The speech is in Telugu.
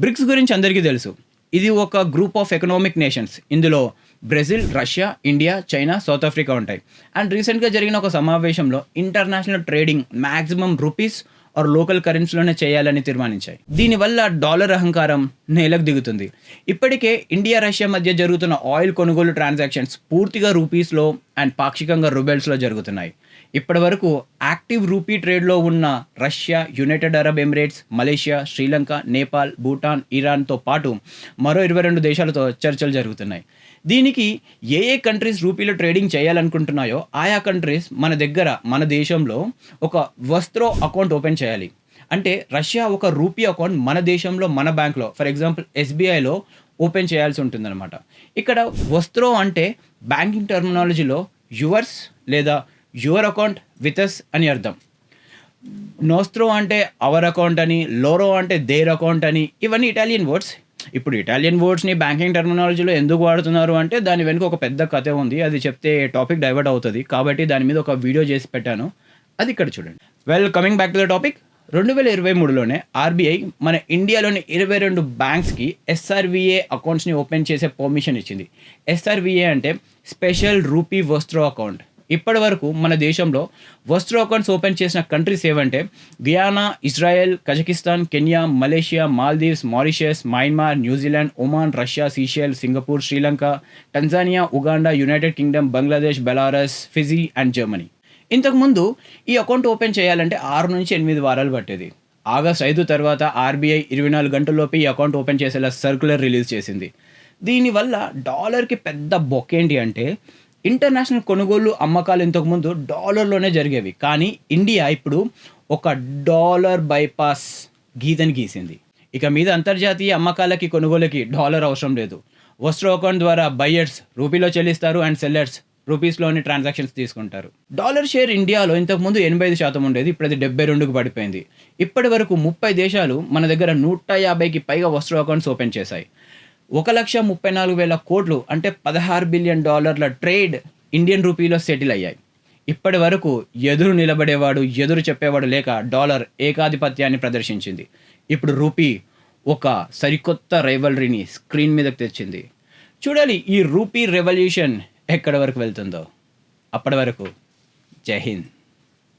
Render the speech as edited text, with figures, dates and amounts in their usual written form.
బ్రిక్స్ గురించి అందరికీ తెలుసు. ఇది ఒక గ్రూప్ ఆఫ్ ఎకనామిక్ నేషన్స్. ఇందులో Brazil, Russia, India, China, South Africa ఉంటాయి. అండ్ రీసెంట్‌గా జరిగిన ఒక సమావేశంలో international trading maximum rupees or local కరెన్సీలోనే చేయాలని తీర్మానించాయి. దీనివల్ల డాలర్ అహంకారం నేలకు దిగుతుంది. ఇప్పటికే ఇండియా, రష్యా మధ్య జరుగుతున్న ఆయిల్ కొనుగోలు ట్రాన్సాక్షన్స్ పూర్తిగా రూపీస్‌లో అండ్ పాక్షికంగా రూబెల్స్‌లో జరుగుతున్నాయి. ఇప్పటివరకు యాక్టివ్ రూపీ ట్రేడ్‌లో ఉన్న Russia, United Arab Emirates, Malaysia, Sri Lanka, Nepal, Bhutan, ఇరాన్‌తో పాటు మరో 22 దేశాలతో చర్చలు జరుగుతున్నాయి. దీనికి ఏ కంట్రీస్ రూపీలో ట్రేడింగ్ చేయాలనుకుంటున్నాయో ఆయా కంట్రీస్ మన దేశంలో ఒక వస్త్రో అకౌంట్ ఓపెన్ చేయాలి. అంటే రష్యా ఒక రూపీ అకౌంట్ మన దేశంలో మన బ్యాంక్‌లో ఫర్ ఎగ్జాంపుల్ ఎస్‌బీఐలో ఓపెన్ చేయాల్సి ఉంటుందన్నమాట. ఇక్కడ వస్త్రో అంటే బ్యాంకింగ్ టర్మినాలజీలో యువర్స్ లేదా యువర్ అకౌంట్ విత్ అస్ అని అర్థం. నోస్ట్రో అంటే అవర్ అకౌంట్ అని, లోరో అంటే దేర్ అకౌంట్ అని, ఇవన్నీ ఇటాలియన్ వర్డ్స్. ఇప్పుడు ఇటాలియన్ వర్డ్స్‌ని బ్యాంకింగ్ టర్మినాలజీలో ఎందుకు వాడుతున్నారు అంటే దాని వెనుక ఒక పెద్ద కథే ఉంది. అది చెప్తే టాపిక్ డైవర్ట్ అవుతది. కాబట్టి దాని మీద ఒక వీడియో చేసి పెట్టాను. అది ఇక్కడ చూడండి. Coming back to the topic. 2023లోనే ఆర్‌బీఐ మన ఇండియాలోని 22 బ్యాంక్స్‌కి ఎస్ఆర్‌వీఏ అకౌంట్స్‌ని ఓపెన్ చేసే పర్మిషన్ ఇచ్చింది. ఎస్ఆర్‌వీఏ అంటే స్పెషల్ రూపీ వస్త్రో అకౌంట్. ఇప్పటివరకు మన దేశంలో వస్త్రో అకౌంట్స్ ఓపెన్ చేసిన కంట్రీస్ ఏవంటే Guyana, Israel, Kazakhstan, Kenya, Malaysia, Maldives, Mauritius, Myanmar, New Zealand, Oman, Russia, Seychelles, Singapore, Sri Lanka, Tanzania, Uganda, United Kingdom, Bangladesh, Belarus, Fiji and Germany. ఇంతకుముందు ఈ అకౌంట్ ఓపెన్ చేయాలంటే 6 నుంచి 8 వారాలు పట్టేది. ఆగస్ట్ 5 తర్వాత ఆర్‌బీఐ 24 గంటల్లోపే ఈ అకౌంట్ ఓపెన్ చేసేలా సర్క్యులర్ రిలీజ్ చేసింది. దీనివల్ల డాలర్‌కి పెద్ద బొక్కేంటి అంటే ఇంటర్నేషనల్ కొనుగోలు, అమ్మకాలు ఇంతకుముందు డాలర్‌లోనే జరిగేవి. కానీ ఇండియా ఇప్పుడు ఒక డాలర్ బైపాస్ గీతని గీసింది. ఇక మీద అంతర్జాతీయ అమ్మకాలకి, కొనుగోలుకి డాలర్ అవసరం లేదు. వస్త్రో అకౌంట్ ద్వారా బయ్యర్స్ రూపీలో చెల్లిస్తారు అండ్ సెల్లర్స్ రూపీస్‌లోని ట్రాన్సాక్షన్స్ తీసుకుంటారు. డాలర్ షేర్ ఇండియాలో ఇంతకుముందు 85% ఉండేది. ఇప్పుడు అది 72కి పడిపోయింది. ఇప్పటివరకు 30 దేశాలు మన దగ్గర 150కి పైగా వస్త్రో అకౌంట్స్ ఓపెన్ చేశాయి. 1,34,000 కోట్లు అంటే $16 బిలియన్ ట్రేడ్ ఇండియన్ రూపీలో సెటిల్ అయ్యాయి. ఇప్పటి వరకు ఎదురు నిలబడేవాడు, ఎదురు చెప్పేవాడు లేక డాలర్ ఏకాధిపత్యాన్ని ప్రదర్శించింది. ఇప్పుడు రూపీ ఒక సరికొత్త రైవల్రీని స్క్రీన్ మీదకి తెచ్చింది. చూడాలి ఈ రూపీ రెవల్యూషన్ ఎక్కడి వరకు వెళ్తుందో. అప్పటి వరకు జై హింద్.